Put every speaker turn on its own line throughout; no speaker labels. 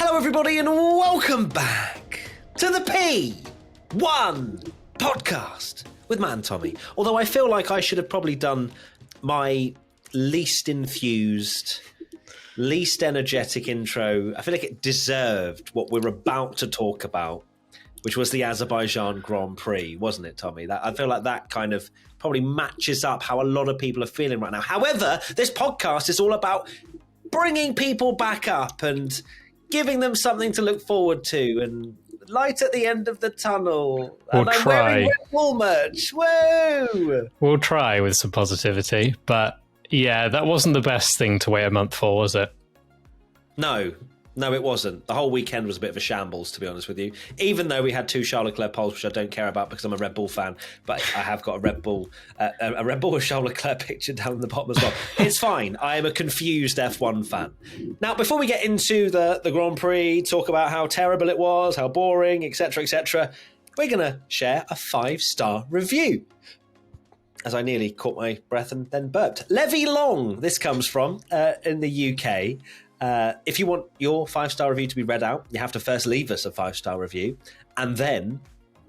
Hello everybody and welcome back to the P1 podcast with Matt and Tommy. Although I feel like I should have probably done my least enthused, least energetic intro. I feel like it deserved what we're about to talk about, which was the Azerbaijan Grand Prix, wasn't it, Tommy? I feel like that kind of probably matches up how a lot of people are feeling right now. However, this podcast is all about bringing people back up and giving them something to look forward to and light at the end of the tunnel.
We'll
I'm
try.
wearing Red Bull merch. Woo!
We'll try with some positivity, but yeah, that wasn't the best thing to wait a month for, was it?
No, it wasn't. The whole weekend was a bit of a shambles, to be honest with you. Even though we had 2 Charles Leclerc poles, which I don't care about because I'm a Red Bull fan, but I have got a Red Bull with Charles Leclerc picture down the bottom as well. It's fine. I am a confused F1 fan. Now, before we get into the Grand Prix, talk about how terrible it was, how boring, etc., we're going to share a 5-star review. As I nearly caught my breath and then burped. Levy Long, this comes from in the UK. If you want your 5-star review to be read out, you have to first leave us a 5-star review and then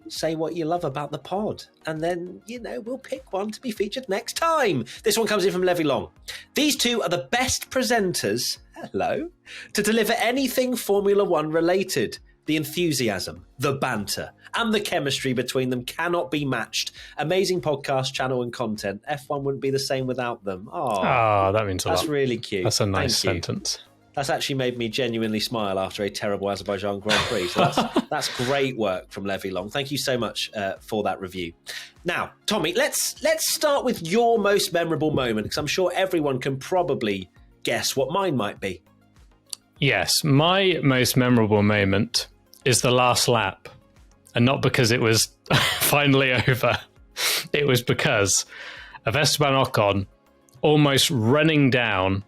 say what you love about the pod. And then, we'll pick one to be featured next time. This one comes in from Levy Long. These two are the best presenters, hello, to deliver anything Formula One related. The enthusiasm, the banter, and the chemistry between them cannot be matched. Amazing podcast, channel, and content. F1 wouldn't be the same without them.
Oh, that means a lot.
That's really cute.
That's a nice sentence.
That's actually made me genuinely smile after a terrible Azerbaijan Grand Prix. So that's great work from Levy Long. Thank you so much for that review. Now, Tommy, let's start with your most memorable moment, because I'm sure everyone can probably guess what mine might be.
Yes, my most memorable moment is the last lap. And not because it was finally over. It was because of Esteban Ocon almost running down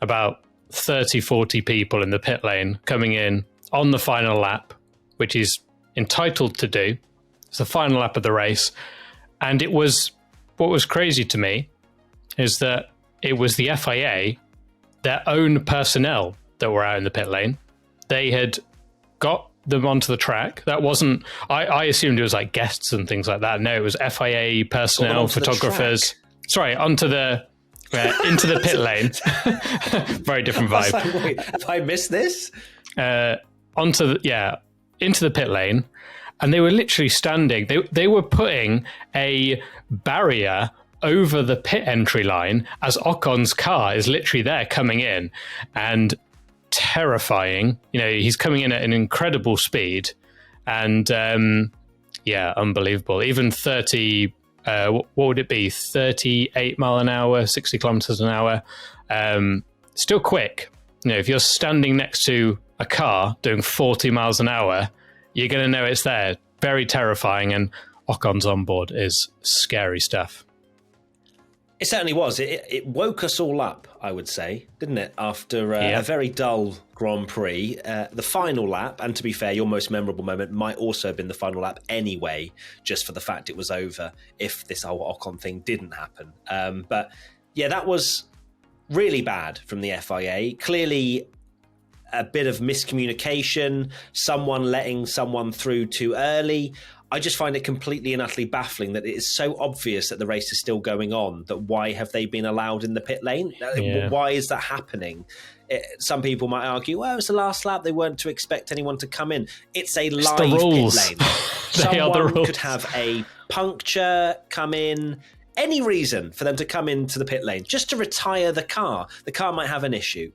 about 30, 40 people in the pit lane coming in on the final lap, which he's entitled to do. It's the final lap of the race. And it was, what was crazy to me is that it was the FIA, their own personnel that were out in the pit lane. They had got them onto the track. That wasn't, I assumed it was like guests and things like that. No, it was FIA personnel, photographers. Sorry, onto the into the pit lane. Very different vibe.
Like, wait, have I missed this?
Into the pit lane, and they were literally standing. They were putting a barrier over the pit entry line as Ocon's car is literally there coming in, and terrifying. He's coming in at an incredible speed, and unbelievable. Even 30. What would it be? 38 mile an hour, 60 kilometers an hour. Still quick. If you're standing next to a car doing 40 miles an hour, you're going to know it's there. Very terrifying. And Ocon's on board is scary stuff.
It certainly was. It woke us all up, I would say, didn't it? After a very dull Grand Prix, the final lap, and to be fair, your most memorable moment might also have been the final lap anyway, just for the fact it was over if this whole Ocon thing didn't happen. But yeah, that was really bad from the FIA. Clearly a bit of miscommunication, someone letting someone through too early. I just find it completely and utterly baffling that it is so obvious that the race is still going on, that why have they been allowed in the pit lane? Yeah. Why is that happening? Some people might argue, well, it's the last lap. They weren't to expect anyone to come in. It's a live pit lane. Someone could have a puncture, come in, any reason for them to come into the pit lane, just to retire the car. The car might have an issue.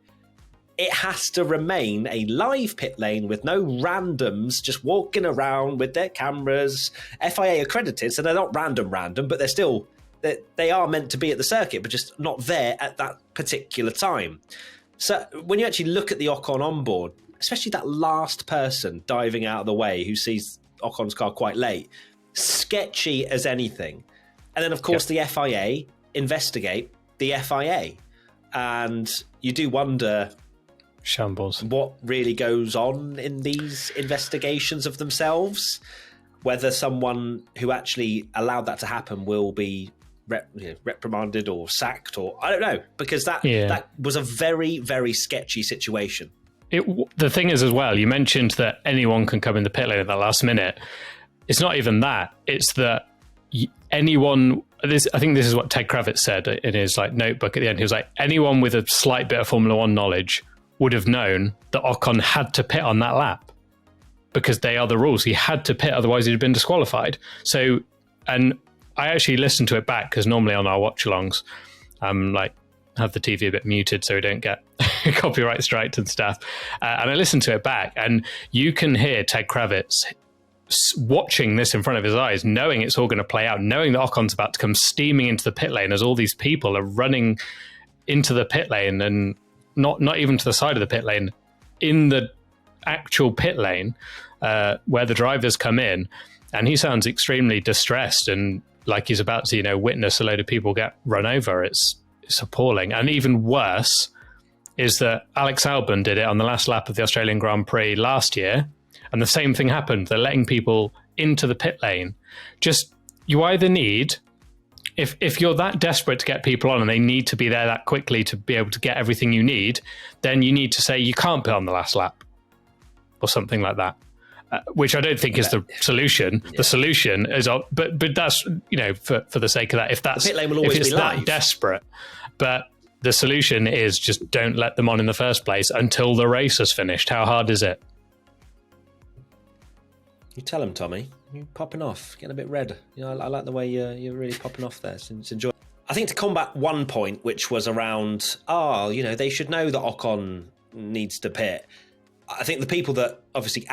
It has to remain a live pit lane with no randoms just walking around with their cameras. FIA accredited, so they're not random, but they're still, they are meant to be at the circuit, but just not there at that particular time. So when you actually look at the Ocon onboard, especially that last person diving out of the way who sees Ocon's car quite late, sketchy as anything. And then, of course, the FIA investigate the FIA. And you do wonder...
Shambles.
What really goes on in these investigations of themselves? Whether someone who actually allowed that to happen will be reprimanded or sacked, or I don't know, because that was a very, very sketchy situation.
the thing is as well, you mentioned that anyone can come in the pit lane at the last minute. It's not even that. It's that anyone... I think this is what Ted Kravitz said in his notebook at the end. He was like, anyone with a slight bit of Formula One knowledge would have known that Ocon had to pit on that lap because they are the rules. He had to pit, otherwise he'd have been disqualified. So, and I actually listened to it back because normally on our watch-alongs, have the TV a bit muted so we don't get copyright striked and stuff. And I listened to it back, and you can hear Ted Kravitz watching this in front of his eyes, knowing it's all going to play out, knowing that Ocon's about to come steaming into the pit lane as all these people are running into the pit lane, and not even to the side of the pit lane, in the actual pit lane where the drivers come in. And he sounds extremely distressed and like he's about to, witness a load of people get run over. It's appalling. And even worse is that Alex Albon did it on the last lap of the Australian Grand Prix last year, and the same thing happened. They're letting people into the pit lane. You either need, if you're that desperate to get people on and they need to be there that quickly to be able to get everything you need, then you need to say you can't pit on the last lap or something like that. Which I don't think is the solution. Yeah. The solution is, but that's, for the sake of that, if that's,
the pit lane will always
if it's
be
that
live.
Desperate, but the solution is just don't let them on in the first place until the race has finished. How hard is it?
You tell them, Tommy. You're popping off, getting a bit red. I like the way you're really popping off there. It's enjoyable. I think to combat one point, which was around, they should know that Ocon needs to pit. I think the people that obviously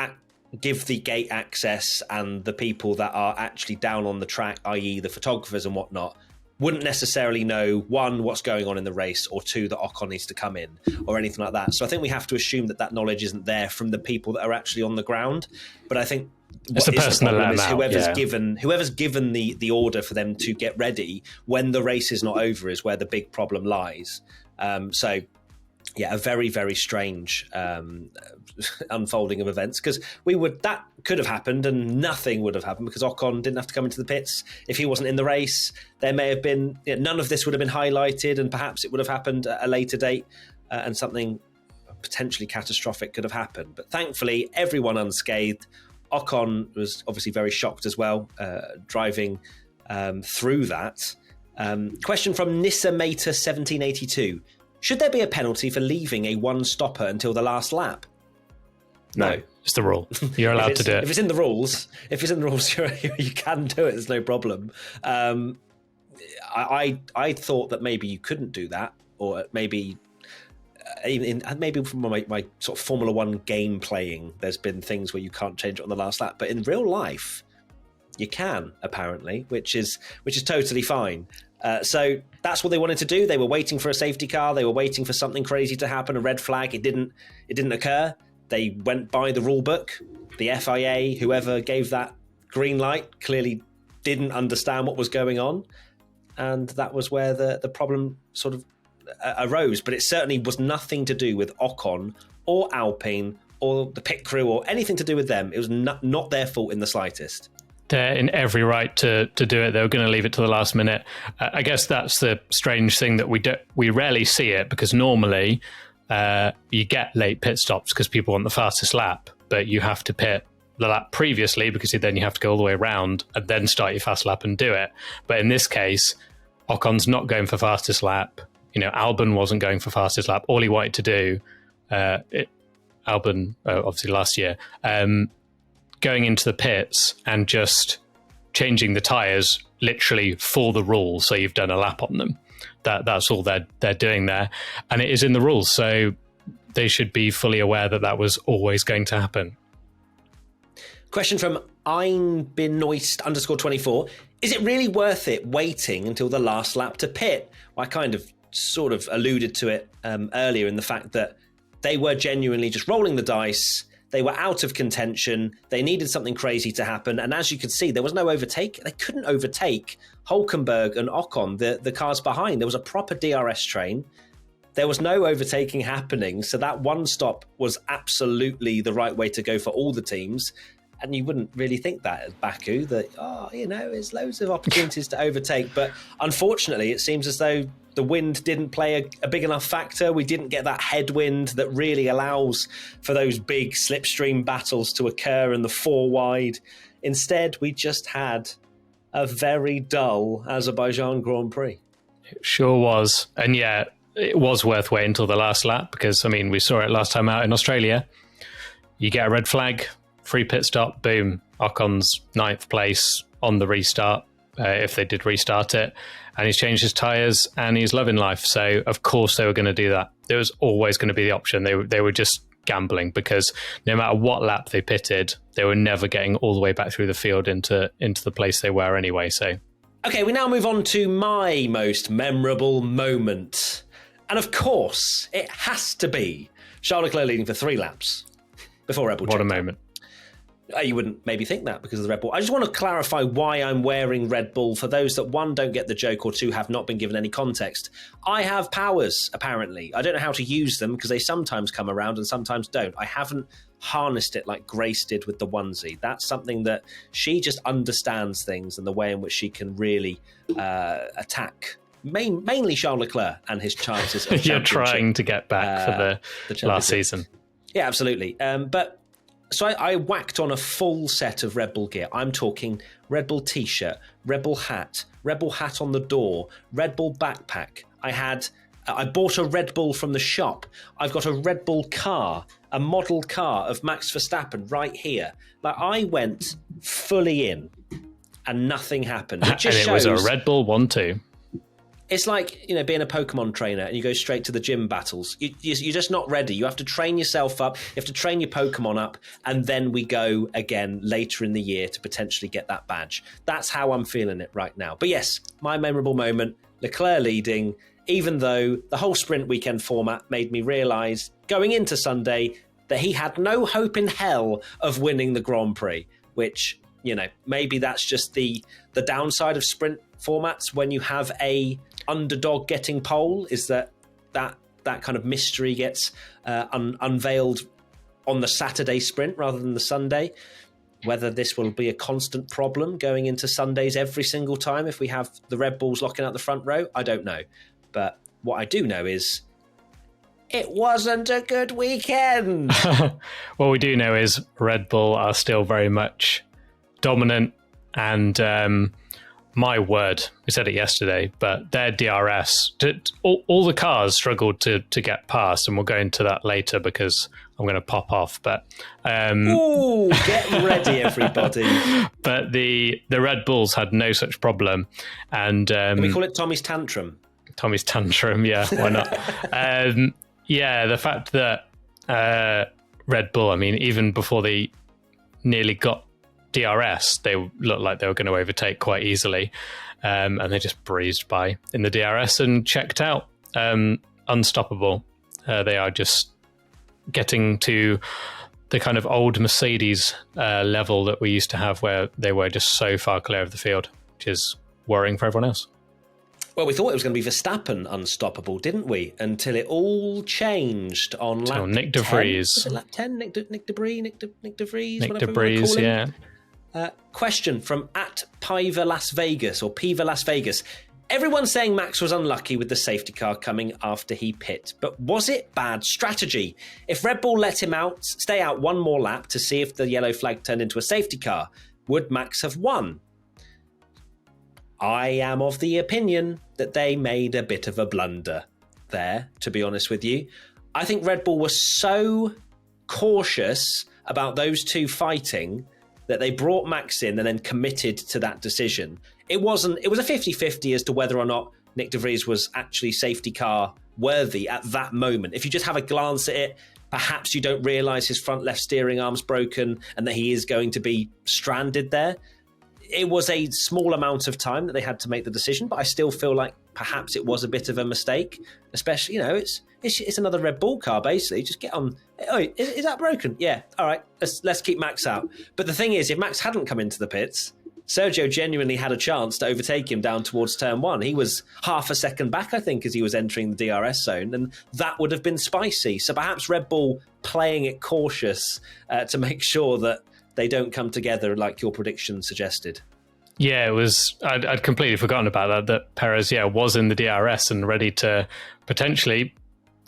give the gate access and the people that are actually down on the track, i.e. the photographers and whatnot, wouldn't necessarily know, one, what's going on in the race, or two, that Ocon needs to come in or anything like that. So I think we have to assume that knowledge isn't there from the people that are actually on the ground. But I think
it's the person that let them out.
Whoever's given the order for them to get ready when the race is not over is where the big problem lies. A very, very strange unfolding of events, because that could have happened and nothing would have happened because Ocon didn't have to come into the pits. If he wasn't in the race, there may have been, none of this would have been highlighted, and perhaps it would have happened at a later date and something potentially catastrophic could have happened. But thankfully, everyone unscathed. Ocon was obviously very shocked as well, driving through that. Question from Nissa Mater 1782. Should there be a penalty for leaving a one-stopper until the last lap? No.
It's the rule. You're allowed to do it.
If it's in the rules, you can do it. There's no problem. I thought that maybe you couldn't do that, or maybe maybe from my sort of Formula One game playing, there's been things where you can't change it on the last lap. But in real life, you can, apparently, which is totally fine. So that's what they wanted to do. They were waiting for a safety car. They were waiting for something crazy to happen, a red flag. It didn't occur. They went by the rule book. The FIA, whoever gave that green light, clearly didn't understand what was going on. And that was where the problem sort of arose. But it certainly was nothing to do with Ocon or Alpine or the pit crew or anything to do with them. It was not their fault in the slightest.
They're in every right to do it. They were going to leave it to the last minute. I guess that's the strange thing that we rarely see it, because normally you get late pit stops because people want the fastest lap, but you have to pit the lap previously because then you have to go all the way around and then start your fast lap and do it. But in this case, Ocon's not going for fastest lap. Albon wasn't going for fastest lap. All he wanted to do, Albon, obviously last year, going into the pits and just changing the tyres literally for the rules, so you've done a lap on them. That's all they're doing there, and it is in the rules, so they should be fully aware that was always going to happen.
Question from Einbenoist _24. Is it really worth it waiting until the last lap to pit? Well, I kind of sort of alluded to it earlier in the fact that they were genuinely just rolling the dice. They were out of contention. They needed something crazy to happen. And as you could see, there was no overtake. They couldn't overtake Hülkenberg and Ocon, the cars behind. There was a proper DRS train. There was no overtaking happening. So that one stop was absolutely the right way to go for all the teams. And you wouldn't really think that at Baku, that, there's loads of opportunities to overtake. But unfortunately, it seems as though the wind didn't play a big enough factor. We didn't get that headwind that really allows for those big slipstream battles to occur in the 4 wide. Instead, we just had a very dull Azerbaijan Grand Prix.
It sure was. And yeah, it was worth waiting until the last lap because, we saw it last time out in Australia. You get a red flag, free pit stop, boom, Ocon's 9th place on the restart, if they did restart it, and he's changed his tyres and he's loving life. So, of course, they were going to do that. There was always going to be the option. They were just gambling because no matter what lap they pitted, they were never getting all the way back through the field into the place they were anyway. So,
okay, we now move on to my most memorable moment. And, of course, it has to be Charles Leclerc leading for 3 laps before Red Bull.
What a moment.
You wouldn't maybe think that because of the Red Bull. I just want to clarify why I'm wearing Red Bull for those that, 1, don't get the joke, or 2, have not been given any context. I have powers, apparently. I don't know how to use them because they sometimes come around and sometimes don't. I haven't harnessed it like Grace did with the onesie. That's something that she just understands things and the way in which she can really attack mainly Charles Leclerc and his chances of
You're trying to get back for the last season.
Yeah, absolutely. So I whacked on a full set of Red Bull gear. I'm talking Red Bull t-shirt, Red Bull hat on the door, Red Bull backpack. I bought a Red Bull from the shop. I've got a Red Bull car, a model car of Max Verstappen right here. Like, I went fully in and nothing happened. It just
and it was a Red Bull 1-2.
It's like, being a Pokemon trainer and you go straight to the gym battles. You're just not ready. You have to train yourself up. You have to train your Pokemon up. And then we go again later in the year to potentially get that badge. That's how I'm feeling it right now. But yes, my memorable moment, Leclerc leading, even though the whole sprint weekend format made me realise going into Sunday that he had no hope in hell of winning the Grand Prix, which, maybe that's just the downside of sprint formats when you have a underdog getting pole, is that kind of mystery gets unveiled on the Saturday sprint rather than the Sunday. Whether this will be a constant problem going into Sundays every single time if we have the Red Bulls locking out the front row, I don't know. But what I do know is it wasn't a good weekend.
What we do know is Red Bull are still very much dominant, and my word, we said it yesterday, but their DRS, all the cars struggled to get past, and we'll go into that later because I'm going to pop off. But
ooh, get ready, everybody!
But the Red Bulls had no such problem, and
can we call it Tommy's tantrum?
Tommy's tantrum, yeah, why not? Yeah, the fact that Red Bull, even before they nearly got DRS, they looked like they were going to overtake quite easily, and they just breezed by in the DRS and checked out. Unstoppable. They are just getting to the kind of old Mercedes level that we used to have, where they were just so far clear of the field, which is worrying for everyone else.
Well, we thought it was going to be Verstappen unstoppable, didn't we? Until it all changed on lap 10.
Nyck de Vries.
Was it lap 10? Nyck de Vries?
Nyck de Vries, yeah.
Question from @Piva Las Vegas, or Piva Las Vegas. Everyone's saying Max was unlucky with the safety car coming after he pit, but was it bad strategy? If Red Bull let him stay out one more lap to see if the yellow flag turned into a safety car, would Max have won? I am of the opinion that they made a bit of a blunder there, to be honest with you. I think Red Bull was so cautious about those two fighting that they brought Max in and then committed to that decision. It was a 50-50 as to whether or not Nyck de Vries was actually safety car worthy at that moment. If you just have a glance at it, perhaps you don't realise his front left steering arm's broken and that he is going to be stranded there. It was a small amount of time that they had to make the decision, but I still feel like perhaps it was a bit of a mistake, especially, it's another Red Bull car, basically. Just get on. Oh, is that broken? Yeah. All right. Let's keep Max out. But the thing is, if Max hadn't come into the pits, Sergio genuinely had a chance to overtake him down towards turn 1. He was half a second back, I think, as he was entering the DRS zone, and that would have been spicy. So perhaps Red Bull playing it cautious to make sure that they don't come together like your prediction suggested.
Yeah, it was. I'd completely forgotten about that Perez, was in the DRS and ready to potentially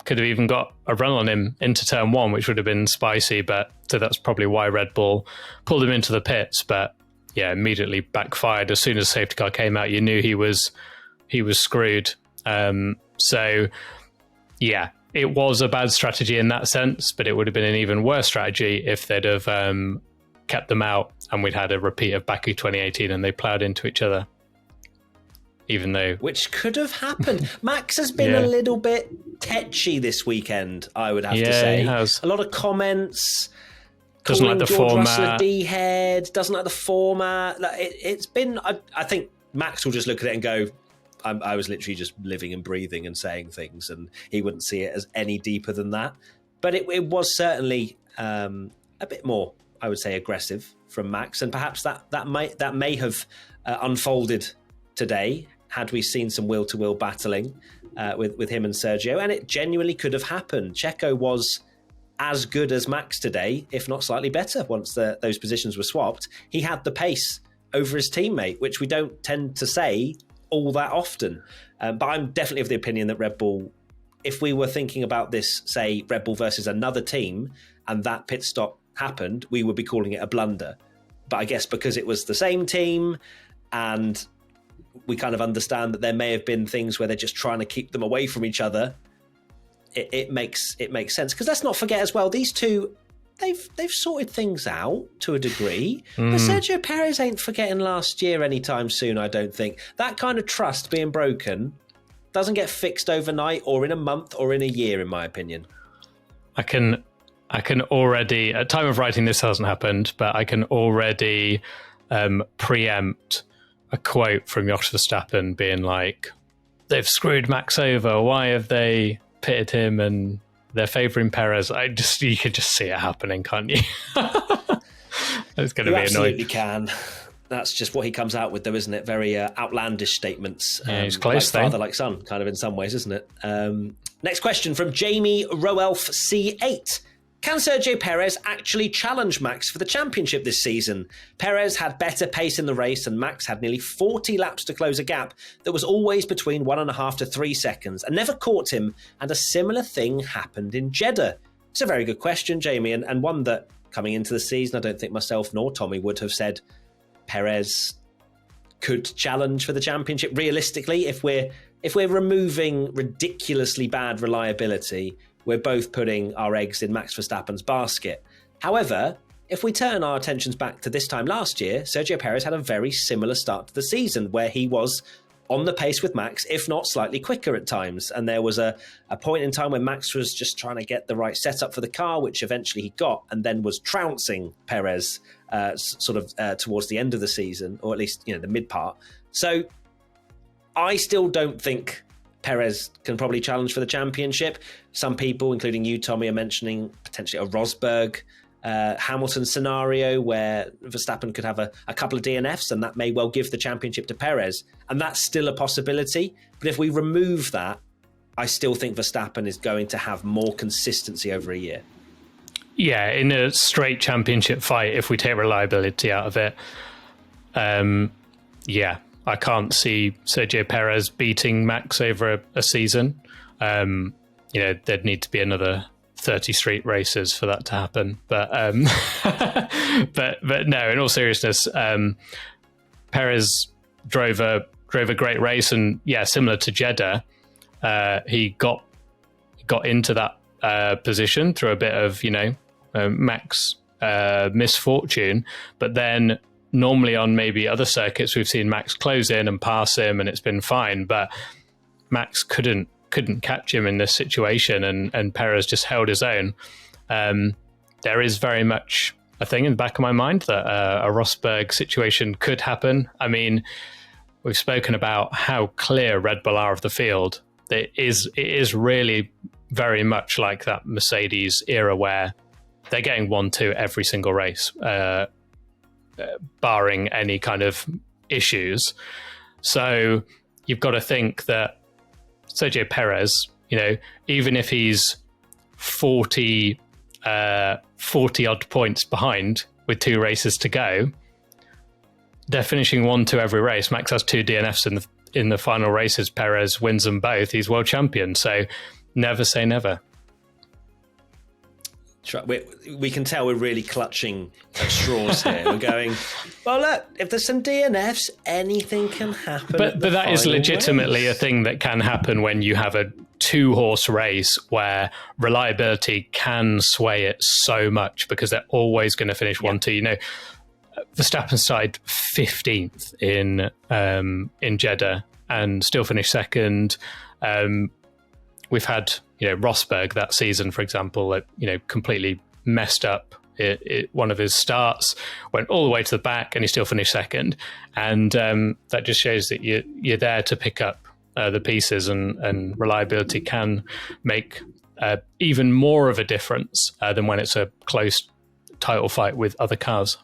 could have even got a run on him into turn one, which would have been spicy. But so that's probably why Red Bull pulled him into the pits. But yeah, immediately backfired. As soon as the safety car came out, you knew he was screwed. So yeah, it was a bad strategy in that sense, but it would have been an even worse strategy if they'd have kept them out and we'd had a repeat of Baku 2018 and they ploughed into each other. Even though...
Which could have happened. Max has been a little bit tetchy this weekend, I would have to say.
He has.
A lot of comments.
Doesn't like the
George
format.
Russell a D-head. Doesn't like the format. Like, it's been... I think Max will just look at it and go, I was literally just living and breathing and saying things, and he wouldn't see it as any deeper than that. But it was certainly a bit more, I would say, aggressive from Max, and perhaps that may have unfolded today had we seen some wheel-to-wheel battling with him and Sergio, and it genuinely could have happened. Checo was as good as Max today, if not slightly better, once those positions were swapped. He had the pace over his teammate, which we don't tend to say all that often. But I'm definitely of the opinion that Red Bull, if we were thinking about this, say, Red Bull versus another team, and that pit stop happened, we would be calling it a blunder. But I guess because it was the same team and we kind of understand that there may have been things where they're just trying to keep them away from each other, it makes sense. Because let's not forget as well, these two, they've sorted things out to a degree. But Sergio Perez ain't forgetting last year anytime soon, I don't think. That kind of trust being broken doesn't get fixed overnight or in a month or in a year, in my opinion. I can
already, at time of writing this hasn't happened, but I can already preempt a quote from Jos Verstappen being like, they've screwed Max over, why have they pitted him and they're favouring Perez? You could just see it happening, can't you? It's going to be annoying. You absolutely
can. That's just what he comes out with, though, isn't it? Very outlandish statements.
He's close,
like father, like son, kind of in some ways, isn't it? Next question from Jamie Roelf C8. Can Sergio Perez actually challenge Max for the championship this season? Perez had better pace in the race and Max had nearly 40 laps to close a gap that was always between 1.5 to 3 seconds and never caught him, and a similar thing happened in Jeddah. It's a very good question, Jamie, and one that, coming into the season, I don't think myself nor Tommy would have said Perez could challenge for the championship. Realistically, if we're removing ridiculously bad reliability, we're both putting our eggs in Max Verstappen's basket. However, if we turn our attentions back to this time last year, Sergio Perez had a very similar start to the season where he was on the pace with Max, if not slightly quicker at times. And there was a point in time when Max was just trying to get the right setup for the car, which eventually he got, and then was trouncing Perez towards the end of the season, or at least the mid part. So I still don't think Perez can probably challenge for the championship. Some people, including you, Tommy, are mentioning potentially a Rosberg Hamilton scenario where Verstappen could have a couple of DNFs and that may well give the championship to Perez. And that's still a possibility. But if we remove that, I still think Verstappen is going to have more consistency over a year.
Yeah, in a straight championship fight, if we take reliability out of it, I can't see Sergio Perez beating Max over a season. There'd need to be another 30 street races for that to happen. But but no, in all seriousness, Perez drove a great race, and similar to Jeddah, he got into that position through a bit of Max misfortune, but then normally on maybe other circuits we've seen Max close in and pass him and it's been fine, but Max couldn't catch him in this situation, and Perez just held his own. There is very much a thing in the back of my mind that a Rosberg situation could happen. I mean, we've spoken about how clear Red Bull are of the field. It is really very much like that Mercedes era where they're getting 1-2 every single race, barring any kind of issues. So you've got to think that Sergio Perez, even if he's 40 odd points behind with 2 races to go, they're finishing 1-2 every race. Max has 2 DNFs in the final races. Perez wins them both. He's world champion. So never say never.
We can tell we're really clutching at straws here. We're going, well, look, if there's some DNFs, anything can happen.
But that is legitimately a thing that can happen when you have a 2-horse race where reliability can sway it so much, because they're always going to finish 1-2. You know, Verstappen side 15th in Jeddah and still finished second. We've had, Rosberg that season, for example, completely messed up one of his starts, went all the way to the back, and he still finished second. And that just shows that you're there to pick up the pieces, and reliability can make even more of a difference than when it's a close title fight with other cars.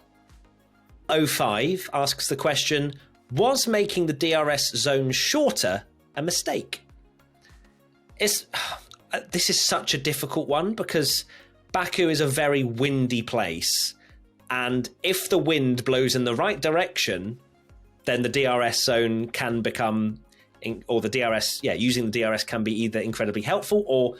05 asks the question, was making the DRS zone shorter a mistake? This is such a difficult one, because Baku is a very windy place, and if the wind blows in the right direction, then the DRS zone can become, or the DRS, using the DRS can be either incredibly helpful or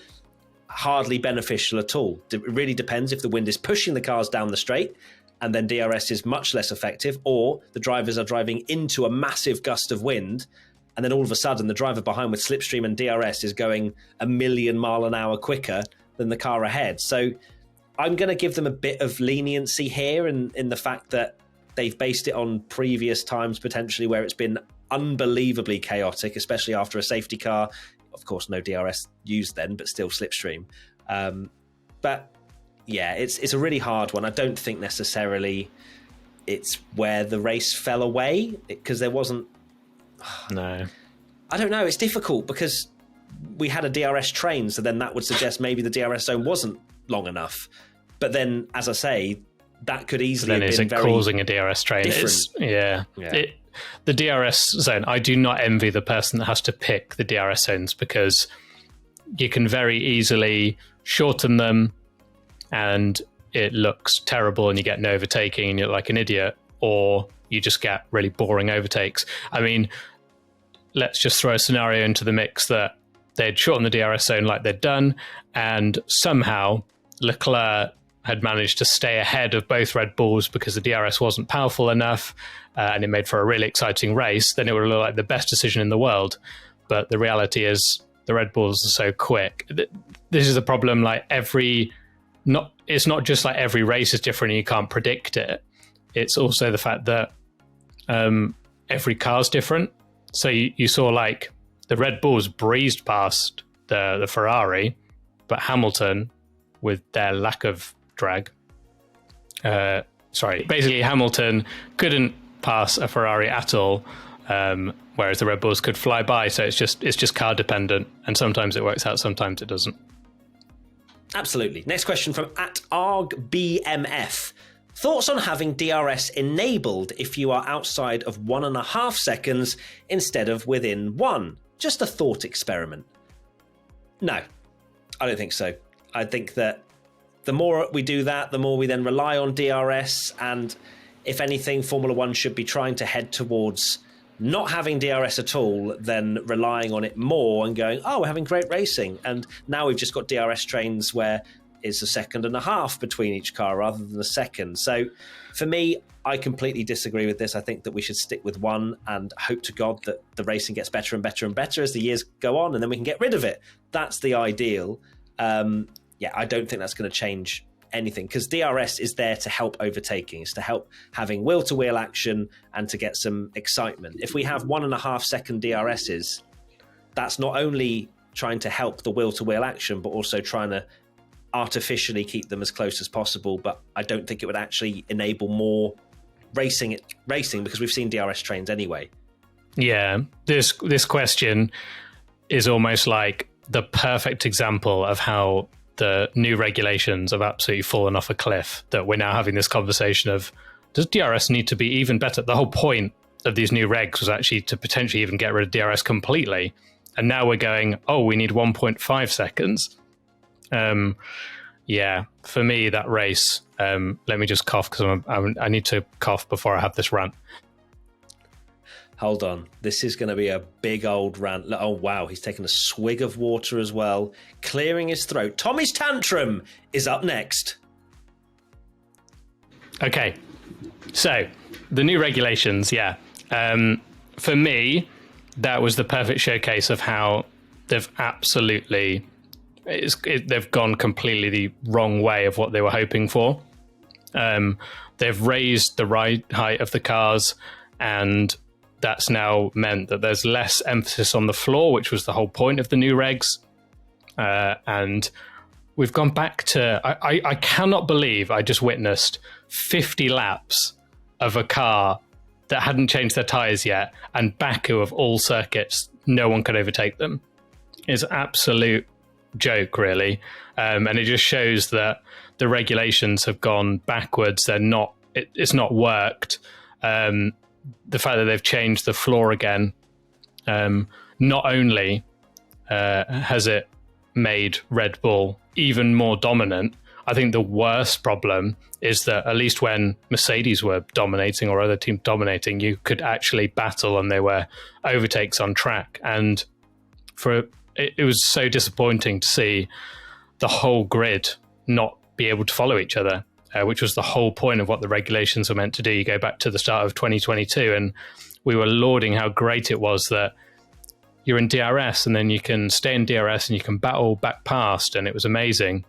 hardly beneficial at all. It really depends if the wind is pushing the cars down the straight, and then DRS is much less effective, or the drivers are driving into a massive gust of wind, and then all of a sudden the driver behind with slipstream and DRS is going 1,000,000 miles an hour quicker than the car ahead. So I'm going to give them a bit of leniency here in the fact that they've based it on previous times potentially where it's been unbelievably chaotic, especially after a safety car. Of course, no DRS used then, but still slipstream. But yeah, it's a really hard one. I don't think necessarily it's where the race fell away, because there wasn't...
No.
I don't know. It's difficult because we had a DRS train, so then that would suggest maybe the DRS zone wasn't long enough. But then, as I say, that could easily have been very
causing a DRS train? The DRS zone, I do not envy the person that has to pick the DRS zones, because you can very easily shorten them and it looks terrible and you get no overtaking and you're like an idiot, or you just get really boring overtakes. I mean, let's just throw a scenario into the mix that they'd shortened the DRS zone like they'd done, and somehow Leclerc had managed to stay ahead of both Red Bulls because the DRS wasn't powerful enough, and it made for a really exciting race. Then it would look like the best decision in the world. But the reality is the Red Bulls are so quick. This is a problem. It's not just like every race is different and you can't predict it. It's also the fact that every car's different. So you saw like the Red Bulls breezed past the Ferrari, but Hamilton, with their lack of drag, basically Hamilton couldn't pass a Ferrari at all, whereas the Red Bulls could fly by. So it's just car dependent, and sometimes it works out, sometimes it doesn't.
Absolutely. Next question from @ArgBMF. Thoughts on having DRS enabled if you are outside of 1.5 seconds instead of within 1? Just a thought experiment. No, I don't think so. I think that the more we do that, the more we then rely on DRS. And if anything, Formula One should be trying to head towards not having DRS at all, then relying on it more and going, oh, we're having great racing. And now we've just got DRS trains where it's 1.5 seconds between each car rather than a second. So for me, I completely disagree with this. I think that we should stick with 1 and hope to God that the racing gets better and better and better as the years go on, and then we can get rid of it. That's the ideal. I don't think that's going to change anything, because DRS is there to help overtaking. It's to help having wheel-to-wheel action and to get some excitement. If we have 1.5 second DRSs, that's not only trying to help the wheel-to-wheel action, but also trying to artificially keep them as close as possible. But I don't think it would actually enable more racing, because we've seen DRS trains anyway. Yeah,
this question is almost like the perfect example of how the new regulations have absolutely fallen off a cliff, that we're now having this conversation of, does DRS need to be even better? The whole point of these new regs was actually to potentially even get rid of DRS completely. And now we're going, oh, we need 1.5 seconds. Yeah, for me, that race, let me just cough because I need to cough before I have this rant.
Hold on. This is going to be a big old rant. Oh, wow. He's taking a swig of water as well, clearing his throat. Tommy's Tantrum is up next.
Okay. So, the new regulations, yeah. For me, that was the perfect showcase of how they've absolutely... they've gone completely the wrong way of what they were hoping for. They've raised the ride height of the cars, and that's now meant that there's less emphasis on the floor, which was the whole point of the new regs. And we've gone back to... I cannot believe I just witnessed 50 laps of a car that hadn't changed their tyres yet, and Baku, of all circuits, no one could overtake them. It's absolute joke, really. And it just shows that the regulations have gone backwards. They're not... It's not worked. The fact that they've changed the floor again, not only has it made Red Bull even more dominant, I think the worst problem is that at least when Mercedes were dominating or other teams dominating, you could actually battle and there were overtakes on track. And it was so disappointing to see the whole grid not be able to follow each other. Which was the whole point of what the regulations were meant to do. You go back to the start of 2022 and we were lauding how great it was that you're in DRS and then you can stay in DRS and you can battle back past, and it was amazing.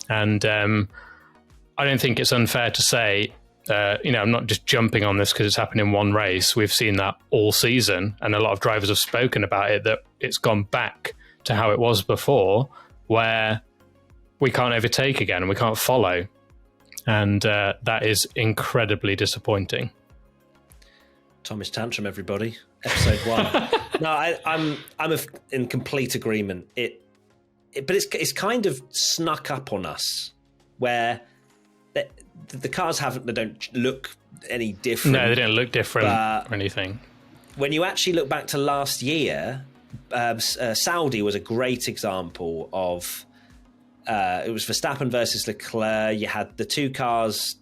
And I don't think it's unfair to say, I'm not just jumping on this because it's happened in one race. We've seen that all season, and a lot of drivers have spoken about it, that it's gone back to how it was before, where we can't overtake again and we can't follow. And that is incredibly disappointing.
Tommy's Tantrum, everybody. Episode 1. No, I'm in complete agreement. But it's kind of snuck up on us, where the cars they don't look any different.
No, they don't look different or anything.
When you actually look back to last year, Saudi was a great example of... it was Verstappen versus Leclerc. You had the two cars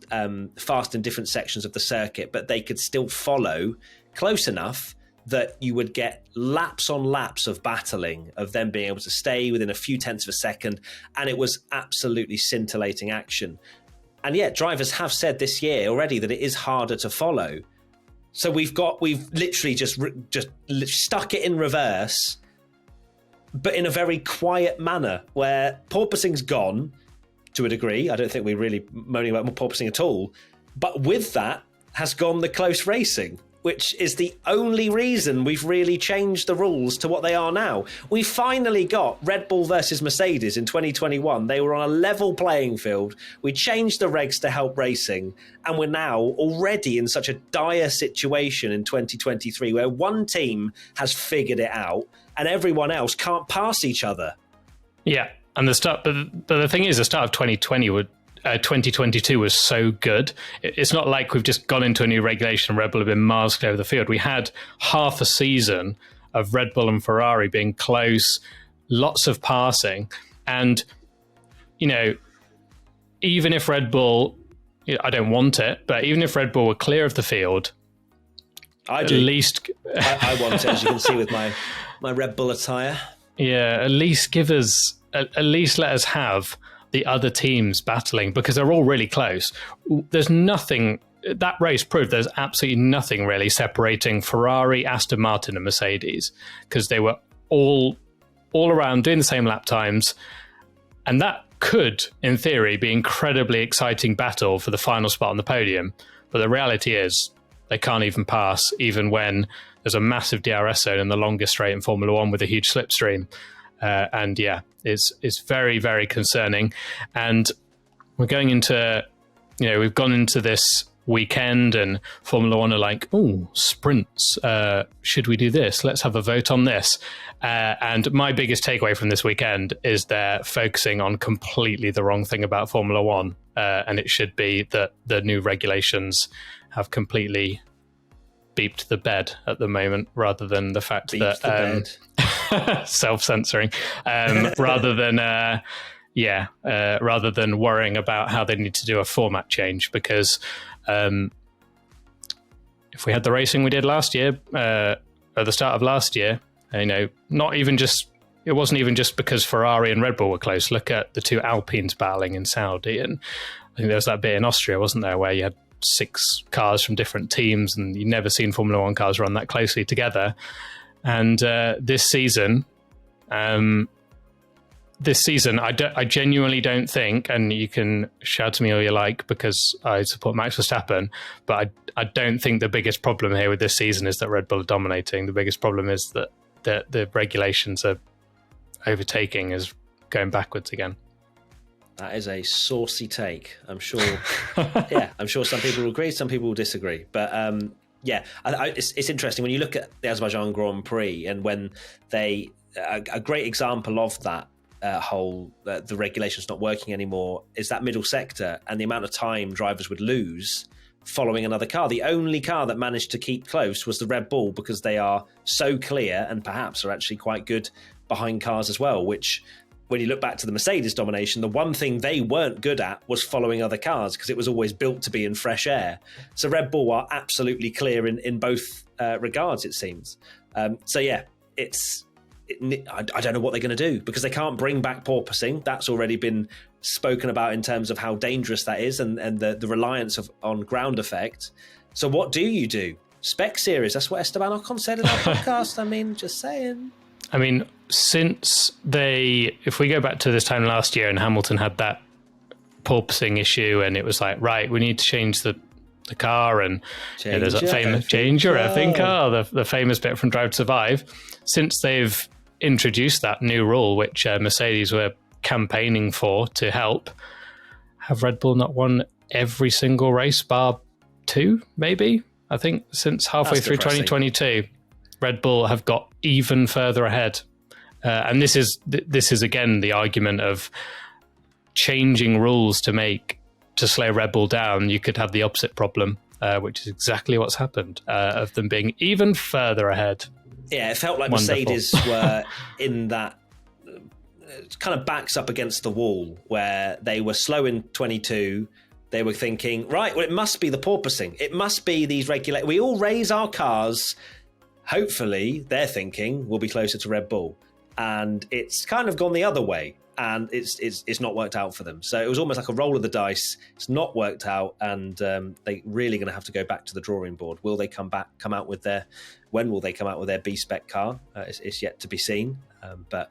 fast in different sections of the circuit, but they could still follow close enough that you would get laps on laps of battling, of them being able to stay within a few tenths of a second, and it was absolutely scintillating action. And yet, drivers have said this year already that it is harder to follow. So we've literally just stuck it in reverse, but in a very quiet manner, where porpoising's gone to a degree. I don't think we're really moaning about porpoising at all. But with that has gone the close racing, which is the only reason we've really changed the rules to what they are now. We finally got Red Bull versus Mercedes in 2021. They were on a level playing field. We changed the regs to help racing, and we're now already in such a dire situation in 2023 where one team has figured it out and everyone else can't pass each other. Yeah,
and but the thing is, the start of 2022 was so good. It's not like we've just gone into a new regulation and Red Bull have been miles clear of the field. We had half a season of Red Bull and Ferrari being close, lots of passing. And, even if Red Bull, I don't want it, but even if Red Bull were clear of the field,
I do.
At least...
I want it, as you can see with my Red Bull attire.
Yeah, at least let us have the other teams battling, because they're all really close. There's nothing... That race proved there's absolutely nothing really separating Ferrari, Aston Martin and Mercedes, because they were all around doing the same lap times. And that could, in theory, be incredibly exciting battle for the final spot on the podium. But the reality is they can't even pass, even when there's a massive DRS zone in the longest straight in Formula One with a huge slipstream. And yeah, it's very, very concerning. And we're going into, we've gone into this weekend and Formula One are like, oh, sprints, should we do this? Let's have a vote on this. And my biggest takeaway from this weekend is they're focusing on completely the wrong thing about Formula One. And it should be that the new regulations have completely beeped the bed at the moment, rather than the fact that self-censoring, rather than rather than worrying about how they need to do a format change. Because if we had the racing we did last year, at the start of last year, not even just, it wasn't even just because Ferrari and Red Bull were close. Look at the two Alpines battling in Saudi, and I think there was that bit in Austria, wasn't there, where you had 6 cars from different teams, and you've never seen Formula One cars run that closely together. And this season, I genuinely don't think, and you can shout to me all you like because I support Max Verstappen, but I don't think the biggest problem here with this season is that Red Bull are dominating. The biggest problem is that the regulations are overtaking, is going backwards again.
That is a saucy take. I'm sure. Yeah, I'm sure some people will agree, some people will disagree. But it's interesting when you look at the Azerbaijan Grand Prix, and when a great example of that the regulations not working anymore is that middle sector, and the amount of time drivers would lose following another car. The only car that managed to keep close was the Red Bull, because they are so clear and perhaps are actually quite good behind cars as well, which, when you look back to the Mercedes domination, the one thing they weren't good at was following other cars, because it was always built to be in fresh air. So Red Bull are absolutely clear in both regards, it seems. I don't know what they're going to do, because they can't bring back porpoising. That's already been spoken about in terms of how dangerous that is, and the reliance on ground effect. So what do you do? Spec series, that's what Esteban Ocon said in our podcast. I mean, just saying.
I mean, if we go back to this time last year and Hamilton had that porpoising issue, and it was like, right, we need to change the car, and there's that famous change your effing car, the famous bit from Drive to Survive. Since they've introduced that new rule, which Mercedes were campaigning for to help, have Red Bull not won every single race bar 2, maybe? I think since halfway through 2022, Red Bull have got even further ahead. And this is again the argument of changing rules to slow Red Bull down. You could have the opposite problem, which is exactly what's happened, of them being even further ahead.
Yeah, it felt like wonderful. Mercedes were in that kind of backs up against the wall, where they were slow in 22. They were thinking, right, well, it must be the porpoising. It must be these regulations. We all raise our cars. Hopefully, they're thinking we'll be closer to Red Bull. And it's kind of gone the other way, and it's not worked out for them. So it was almost like a roll of the dice. It's not worked out, and they really going to have to go back to the drawing board. Will they when will they come out with their B-spec car? It's yet to be seen. But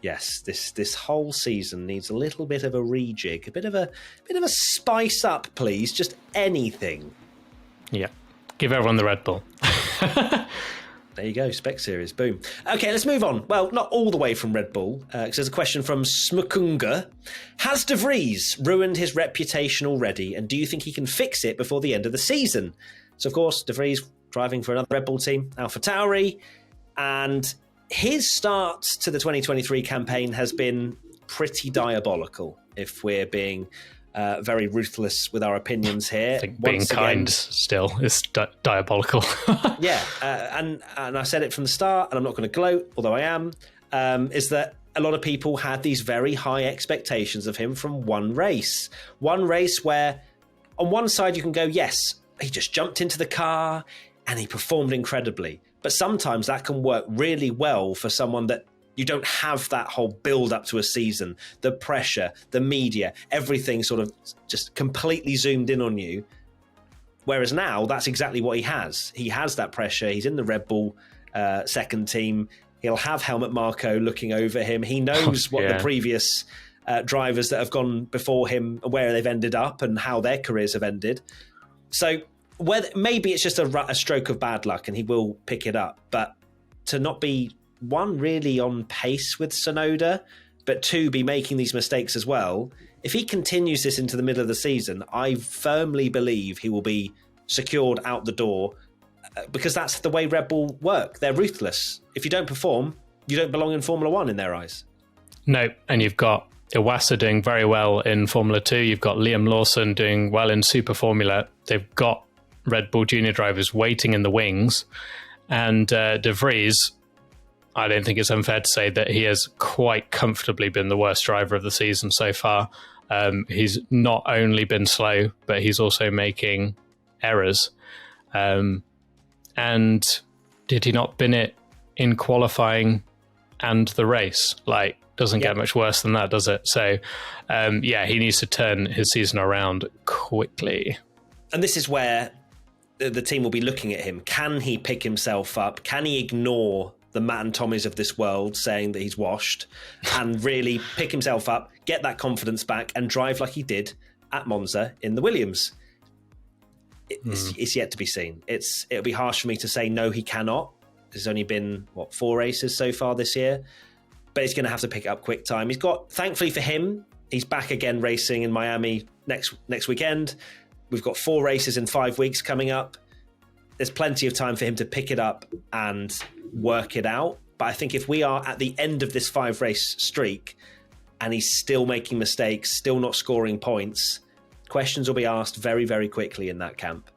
yes, this whole season needs a little bit of a rejig, a bit of a spice up, please. Just anything.
Yeah, give everyone the Red Bull.
There you go, Spec Series, boom. Okay, let's move on. Well, not all the way from Red Bull, because there's a question from Smukunga. Has De Vries ruined his reputation already, and do you think he can fix it before the end of the season? So, of course, De Vries driving for another Red Bull team, AlphaTauri, and his start to the 2023 campaign has been pretty diabolical, if we're being very ruthless with our opinions here.
I think being kind still is diabolical.
Yeah, and I said it from the start, and I'm not going to gloat, although I am, is that a lot of people had these very high expectations of him from one race where on one side you can go, yes, he just jumped into the car and he performed incredibly. But sometimes that can work really well for someone that you don't have that whole build up to a season, the pressure, the media, everything sort of just completely zoomed in on you. Whereas now that's exactly what he has. He has that pressure. He's in the Red Bull second team. He'll have Helmut Marko looking over him. He knows what the previous drivers that have gone before him, where they've ended up and how their careers have ended. So maybe it's just a stroke of bad luck and he will pick it up. But to not be, one, really on pace with Tsunoda, but two, be making these mistakes as well. If he continues this into the middle of the season, I firmly believe he will be secured out the door, because that's the way Red Bull work. They're ruthless. If you don't perform, you don't belong in Formula One in their eyes.
No, and you've got Iwasa doing very well in Formula 2. You've got Liam Lawson doing well in Super Formula. They've got Red Bull junior drivers waiting in the wings. And De Vries, I don't think it's unfair to say that he has quite comfortably been the worst driver of the season so far. He's not only been slow, but he's also making errors. And did he not bin it in qualifying and the race? Like, doesn't get much worse than that, does it? So, he needs to turn his season around quickly.
And this is where the team will be looking at him. Can he pick himself up? Can he ignore the Matt and Tommies of this world saying that he's washed and really pick himself up, get that confidence back and drive like he did at Monza in the Williams? It's yet to be seen. It'll be harsh for me to say no, he cannot. There's only been, 4 races so far this year? But he's going to have to pick it up quick time. He's got, thankfully for him, he's back again racing in Miami next weekend. We've got 4 races in 5 weeks coming up. There's plenty of time for him to pick it up and work it out. But I think if we are at the end of this 5-race streak and he's still making mistakes, still not scoring points, questions will be asked very, very quickly in that camp.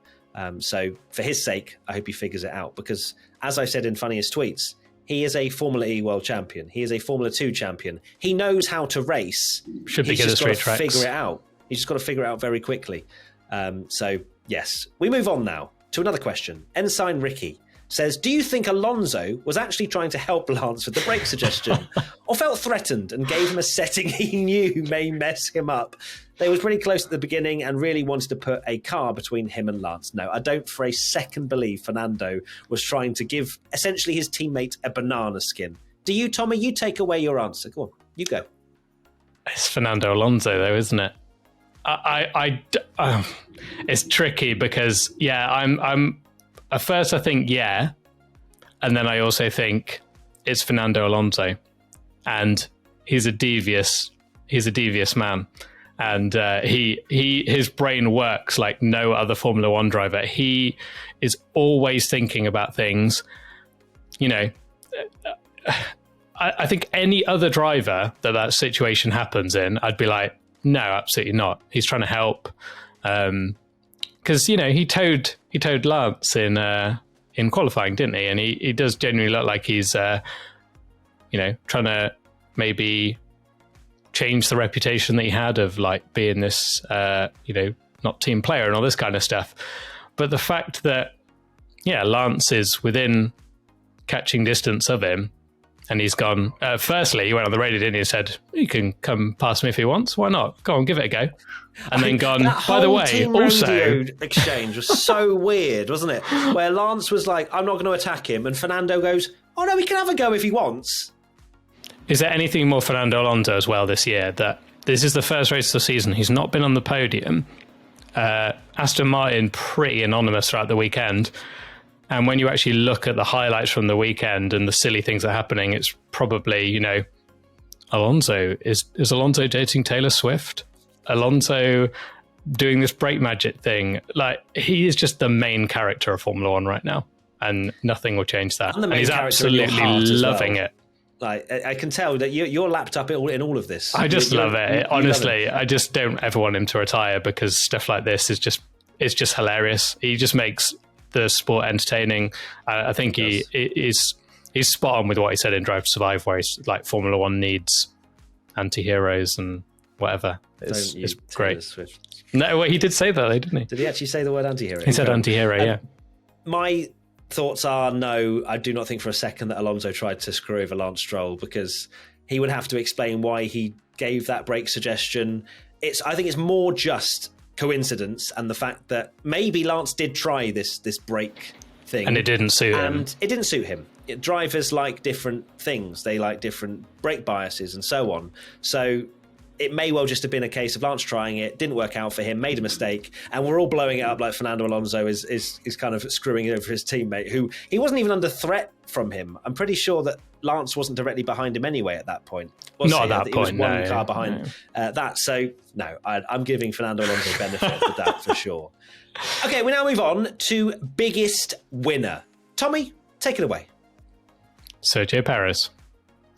So for his sake, I hope he figures it out because, as I said in Funniest Tweets, he is a Formula E world champion. He is a Formula 2 champion. He knows how to race.
Should be good at straight tracks.
Figure it out. He's just got to figure it out very quickly. So, yes. We move on now to another question. Ensign Ricky says, do you think Alonso was actually trying to help Lance with the brake suggestion or felt threatened and gave him a setting he knew may mess him up? They were pretty close at the beginning and really wanted to put a car between him and Lance. No, I don't for a second believe Fernando was trying to give essentially his teammate a banana skin. Do you, Tommy? You take away your answer. Go on, you go.
It's Fernando Alonso though, isn't it? It's tricky because I'm at first I think and then I also think it's Fernando Alonso, and he's a devious man, and his brain works like no other Formula One driver. He is always thinking about things. I think any other driver that situation happens in, I'd be like, no, absolutely not. He's trying to help. Because he towed Lance in qualifying, didn't he? And he does genuinely look like he's trying to maybe change the reputation that he had of like being this not team player and all this kind of stuff. But the fact that Lance is within catching distance of him, and he's gone. Firstly, he went on the radio, didn't he? And said, "You can come past me if he wants. Why not? Go on, give it a go." And then gone. By the way, also
exchange was so weird, wasn't it? Where Lance was like, "I'm not going to attack him," and Fernando goes, "Oh no, he can have a go if he wants."
Is there anything more Fernando Alonso as well this year? That this is the first race of the season. He's not been on the podium. Aston Martin pretty anonymous throughout the weekend. And when you actually look at the highlights from the weekend and the silly things that are happening, it's probably, Alonso. Is Alonso dating Taylor Swift? Alonso doing this brake magic thing? Like, he is just the main character of Formula One right now. And nothing will change that. And he's absolutely loving it.
Like, I can tell that you're lapped up in all of this.
I just love it. Honestly, I just don't ever want him to retire because stuff like this is just hilarious. He just makes the sport entertaining. I think he's spot on with what he said in Drive to Survive, where he's like, Formula One needs anti-heroes and whatever. It's great. Swift. No, well, he did say that though, didn't he?
Did he actually say the word anti-hero?
He said anti-hero, yeah.
My thoughts are no, I do not think for a second that Alonso tried to screw over Lance Stroll, because he would have to explain why he gave that brake suggestion. I think it's more just coincidence and the fact that maybe Lance did try this brake thing
and it didn't suit him.
And it didn't suit him. Drivers like different things. They like different brake biases and so on. So it may well just have been a case of Lance trying it, didn't work out for him, made a mistake, and we're all blowing it up like Fernando Alonso is kind of screwing it over his teammate, who he wasn't even under threat from him. I'm pretty sure that Lance wasn't directly behind him anyway at that point.
Not at that point,
he was one car behind that. So, no, I'm giving Fernando Alonso benefit of the doubt for sure. Okay, we now move on to biggest winner. Tommy, take it away.
Sergio Perez.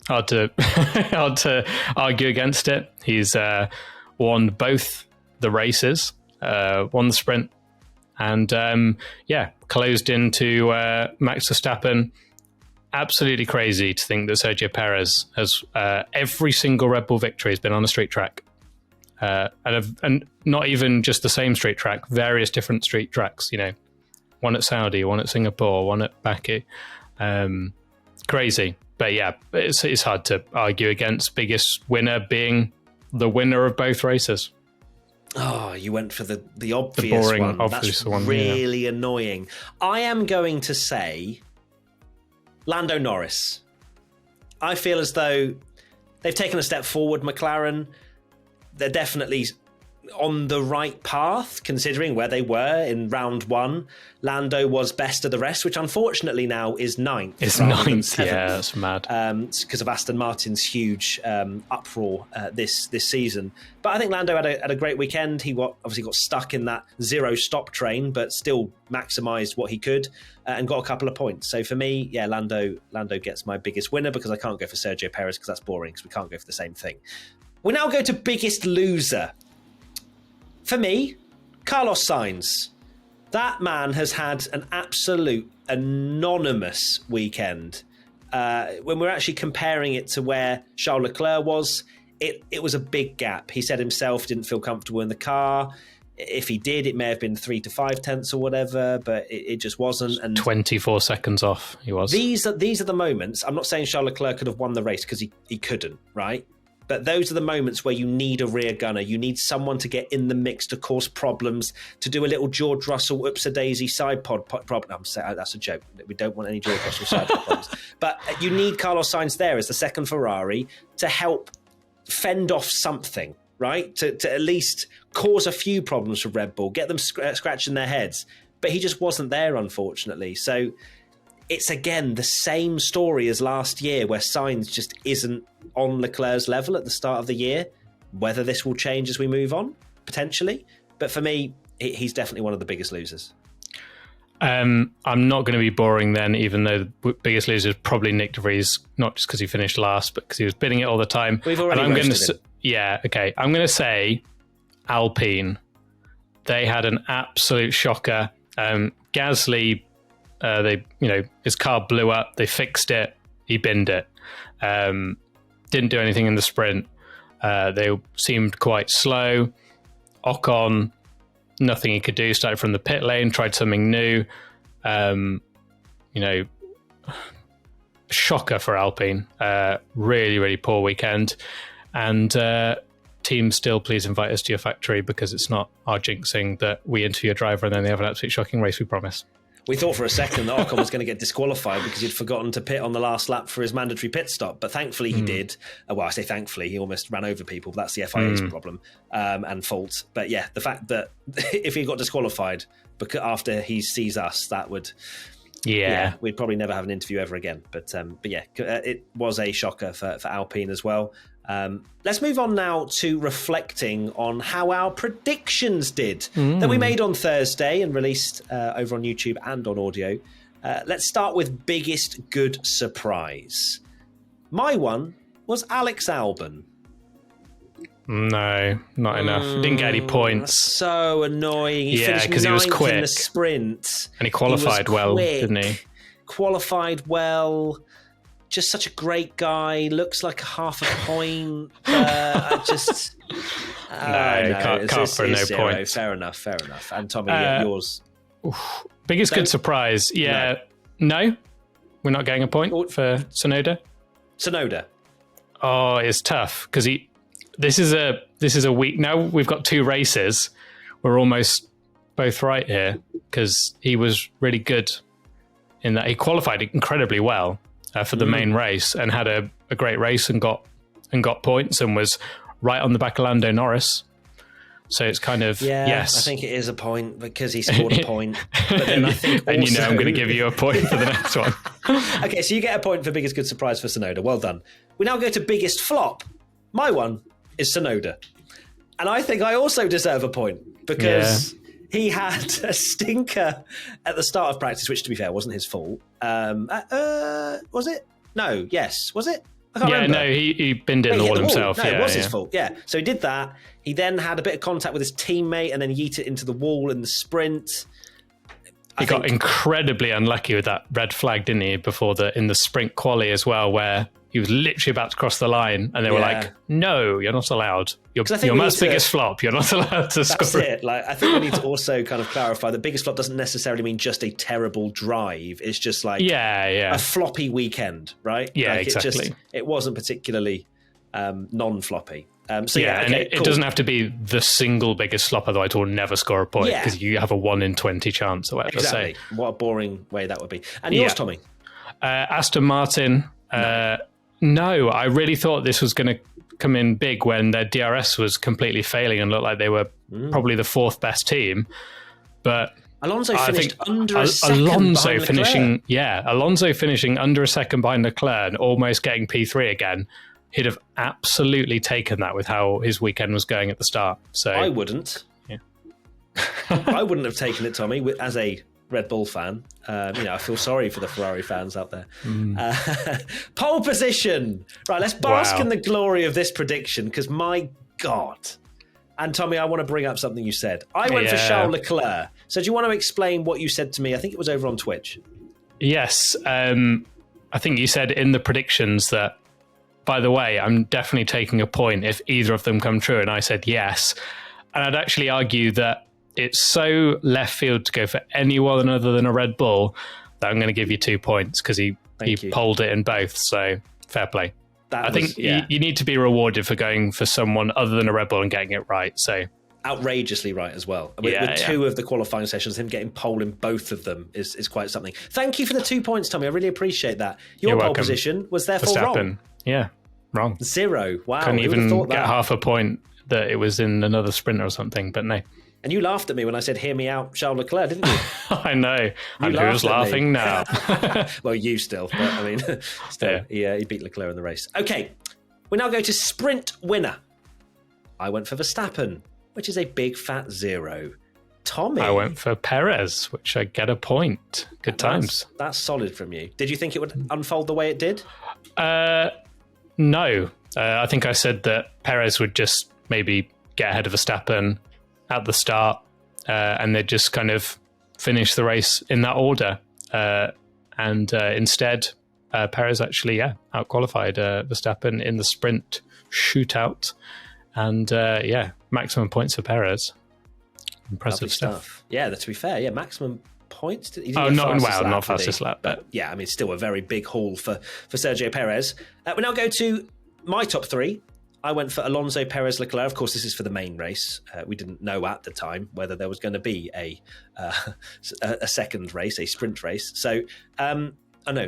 Hard to argue against it. He's won both the races, won the sprint, and closed into Max Verstappen absolutely crazy to think that Sergio Perez has every single Red Bull victory has been on a street track. And not even just the same street track, various different street tracks, one at Saudi, one at Singapore, one at Baku. Crazy. But yeah, it's hard to argue against biggest winner being the winner of both races.
Oh, you went for the obvious
the boring,
one.
Obvious
That's
one,
really annoying. I am going to say Lando Norris. I feel as though they've taken a step forward, McLaren. They're definitely on the right path, considering where they were in round one. Lando was best of the rest, which unfortunately now is ninth.
It's ninth, yeah, that's mad.
Because of Aston Martin's huge uproar this season. But I think Lando had a great weekend. He obviously got stuck in that zero-stop train, but still maximised what he could and got a couple of points. So for me, yeah, Lando gets my biggest winner because I can't go for Sergio Perez because that's boring because we can't go for the same thing. We now go to biggest loser. For me, Carlos Sainz. That man has had an absolute anonymous weekend. When we're actually comparing it to where Charles Leclerc was, it was a big gap. He said himself didn't feel comfortable in the car. If he did, it may have been 3 to 5 tenths or whatever, but it just wasn't. And
24 seconds off, he was.
These are the moments. I'm not saying Charles Leclerc could have won the race because he couldn't, right? But those are the moments where you need a rear gunner. You need someone to get in the mix, to cause problems, to do a little George Russell, oops-a-daisy side pod problem. I'm saying that's a joke. We don't want any George Russell side pod problems. But you need Carlos Sainz there as the second Ferrari to help fend off something, right? To at least cause a few problems for Red Bull, get them scratching their heads. But he just wasn't there, unfortunately. So it's, again, the same story as last year where Sainz just isn't on Leclerc's level at the start of the year. Whether this will change as we move on, potentially. But for me, he's definitely one of the biggest losers.
I'm not going to be boring then, even though the biggest loser is probably Nyck de Vries, not just because he finished last, but because he was bidding it all the time.
We've already roasted him.
Yeah, okay. I'm going to say Alpine. They had an absolute shocker. Gasly, his car blew up. They fixed it. He binned it. Didn't do anything in the sprint. They seemed quite slow. Ocon, nothing he could do. Started from the pit lane, tried something new. Shocker for Alpine. Really, really poor weekend. And team, still please invite us to your factory because it's not our jinxing that we interview a driver and then they have an absolute shocking race, we promise.
We thought for a second that Ocon was going to get disqualified because he'd forgotten to pit on the last lap for his mandatory pit stop. But thankfully he did. Well, I say thankfully, he almost ran over people. That's the FIA's problem and fault. But yeah, the fact that if he got disqualified after he sees us, that would... Yeah, we'd probably never have an interview ever again. But yeah, it was a shocker for Alpine as well. Let's move on now to reflecting on how our predictions did that we made on Thursday and released over on YouTube and on audio. Let's start with biggest good surprise. My one was Alex Albon.
No, not enough. Didn't get any points.
So annoying. He finished
because he was quick
in the sprint.
And he qualified well, didn't he?
Qualified well. Just such a great guy. Looks like half a point. I just...
can't for no points.
Fair enough. And Tommy, yours?
Biggest good surprise. Yeah. No? We're not getting a point for Tsunoda?
Tsunoda.
Oh, it's tough because this is a week. Now we've got 2 races. We're almost both right here because he was really good in that. He qualified incredibly well for the main race and had a great race and got points and was right on the back of Lando Norris. So it's kind of, yes.
I think it is a point because he scored a point. But then I think
and
also...
I'm going to give you a point for the next one.
Okay, so you get a point for biggest good surprise for Tsunoda. Well done. We now go to biggest flop. My one is Tsunoda. And I think I also deserve a point because he had a stinker at the start of practice, which to be fair wasn't his fault. Was it? No, yes. Was it? I can't remember.
No, he binned it in the wall himself.
No, it was his fault. Yeah. So he did that. He then had a bit of contact with his teammate and then yeeted it into the wall in the sprint.
He got incredibly unlucky with that red flag, didn't he? In the sprint quali as well, where he was literally about to cross the line, and they were like, "No, you're not allowed. Your most biggest flop. You're not allowed to score."
That's it. Like, I think we need to also kind of clarify that biggest flop doesn't necessarily mean just a terrible drive. It's just like a floppy weekend, right?
Yeah,
like
exactly.
It wasn't particularly non-floppy.
It doesn't have to be the single biggest flop, otherwise it will never score a point because you have a 1 in 20 chance or whatever.
Exactly. What a boring way that would be. And yours, Tommy?
Aston Martin. No, I really thought this was going to come in big when their DRS was completely failing and looked like they were probably the 4th best team. But
Alonso finished under a second behind Leclerc.
Alonso finishing under a second behind Leclerc and almost getting P3 again. He'd have absolutely taken that with how his weekend was going at the start. So
I wouldn't. Yeah. I wouldn't have taken it, Tommy, as a Red Bull fan. I feel sorry for the Ferrari fans out there. Pole position. Right, let's bask in the glory of this prediction because my God. And Tommy, I want to bring up something you said. I went for Charles Leclerc. So do you want to explain what you said to me? I think it was over on Twitch.
Yes. I think you said in the predictions that, by the way, I'm definitely taking a point if either of them come true. And I said yes. And I'd actually argue that it's so left field to go for anyone other than a Red Bull that I'm going to give you 2 points because he polled it in both. So fair play. I think you need to be rewarded for going for someone other than a Red Bull and getting it right. So
outrageously right as well. With 2 of the qualifying sessions, him getting pole in both of them is quite something. Thank you for the 2 points, Tommy. I really appreciate that. Your pole position was therefore wrong.
Yeah, wrong.
0. Wow.
Couldn't even get half a point that it was in another sprint or something, but no.
And you laughed at me when I said, "Hear me out, Charles Leclerc," didn't you?
I know. And who's laughing now?
Well, you still. But I mean, he beat Leclerc in the race. Okay, we now go to sprint winner. I went for Verstappen, which is a big fat 0. Tommy? I
went for Perez, which I get a point. Good times.
That's solid from you. Did you think it would unfold the way it did?
No. I think I said that Perez would just maybe get ahead of Verstappen at the start and they'd just kind of finish the race in that order. And instead, Perez actually, out-qualified Verstappen in the sprint shootout. And maximum points for Perez. Impressive stuff.
Yeah, to be fair, maximum points.
Not fastest lap.
But yeah, I mean, still a very big haul for Sergio Perez. We now go to my top 3. I went for Alonso, Perez, Leclerc. Of course, this is for the main race. We didn't know at the time whether there was going to be a second race, a sprint race. So, a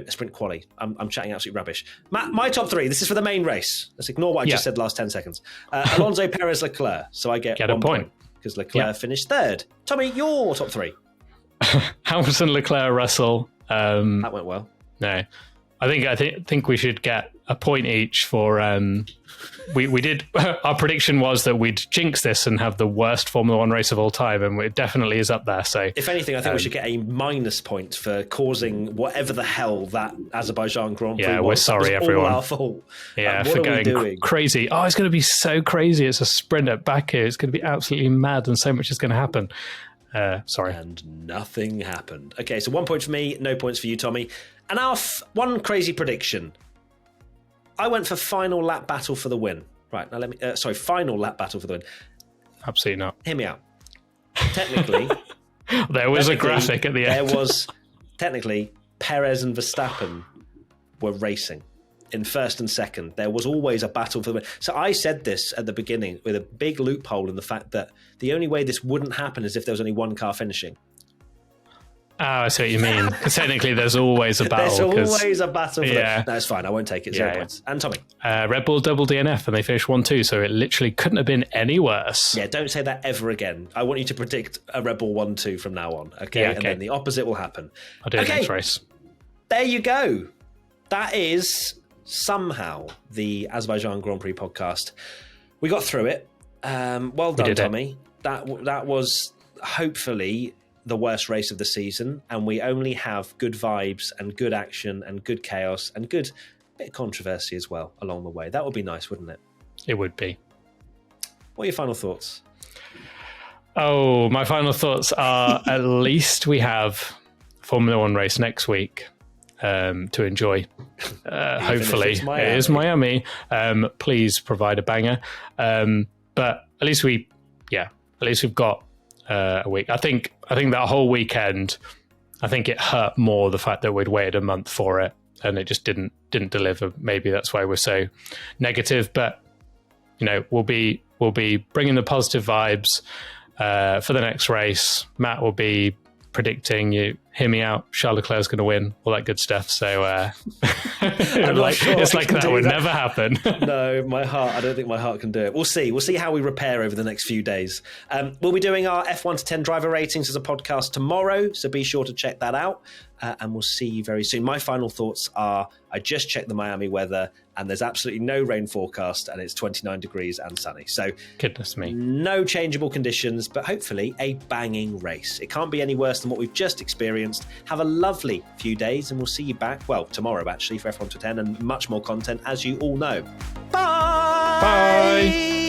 sprint quali. I'm chatting absolute rubbish. My top 3. This is for the main race. Let's ignore what I just said last 10 seconds. Alonso, Perez, Leclerc. So I get 1 point because Leclerc finished 3rd. Tommy, your top 3.
Hamilton, Leclerc, Russell.
That went well.
No, I think we should get a point each for. We did. Our prediction was that we'd jinx this and have the worst Formula One race of all time, and it definitely is up there. So,
if anything, I think we should get a minus point for causing whatever the hell that Azerbaijan Grand Prix was.
Yeah, we're sorry, everyone.
All our fault.
Yeah, for going crazy. Oh, it's going to be so crazy. It's a sprint at Baku. It's going to be absolutely mad, and so much is going to happen. Sorry.
And nothing happened. Okay, so 1 point for me, no points for you, Tommy. And our one crazy prediction. I went for final lap battle for the win. Right, now final lap battle for the win.
Absolutely not.
Hear me out. Technically...
there was a graphic at the end.
There was... Technically, Perez and Verstappen were racing in first and second. There was always a battle for the win. So I said this at the beginning with a big loophole in the fact that the only way this wouldn't happen is if there was only one car finishing.
Oh, I see what you mean. Because technically there's always a battle.
There's always a battle for that. No, it's fine. I won't take it. 0 points. And Tommy?
Red Bull double DNF and they finished 1-2, so it literally couldn't have been any worse.
Yeah, don't say that ever again. I want you to predict a Red Bull 1-2 from now on, okay? And then the opposite will happen.
I'll do it next race.
There you go. That is somehow the Azerbaijan Grand Prix podcast. We got through it. Well done, Tommy. That was hopefully the worst race of the season, and we only have good vibes and good action and good chaos and good bit of controversy as well along the way. That would be nice, wouldn't it?
It would be.
What are your final thoughts?
Oh, my final thoughts are at least we have Formula One race next week to enjoy. Hopefully, it is Miami. Please provide a banger. But at least we've got a week. I think that whole weekend, I think it hurt more the fact that we'd waited a month for it and it just didn't deliver. Maybe that's why we're so negative. But we'll be bringing the positive vibes for the next race. Matt will be predicting, you hear me out, Charles Leclerc's going to win, all that good stuff. So it's like that would never happen.
No, I don't think my heart can do it. We'll see how we repair over the next few days. We'll be doing our F1 to 10 driver ratings as a podcast tomorrow, so be sure to check that out. And we'll see you very soon. My final thoughts are, I just checked the Miami weather and there's absolutely no rain forecast and it's 29 degrees and sunny. So
goodness me,
no changeable conditions, but hopefully a banging race. It can't be any worse than what we've just experienced. Have a lovely few days and we'll see you back, tomorrow actually, for F1 to 10 and much more content, as you all know. Bye!
Bye!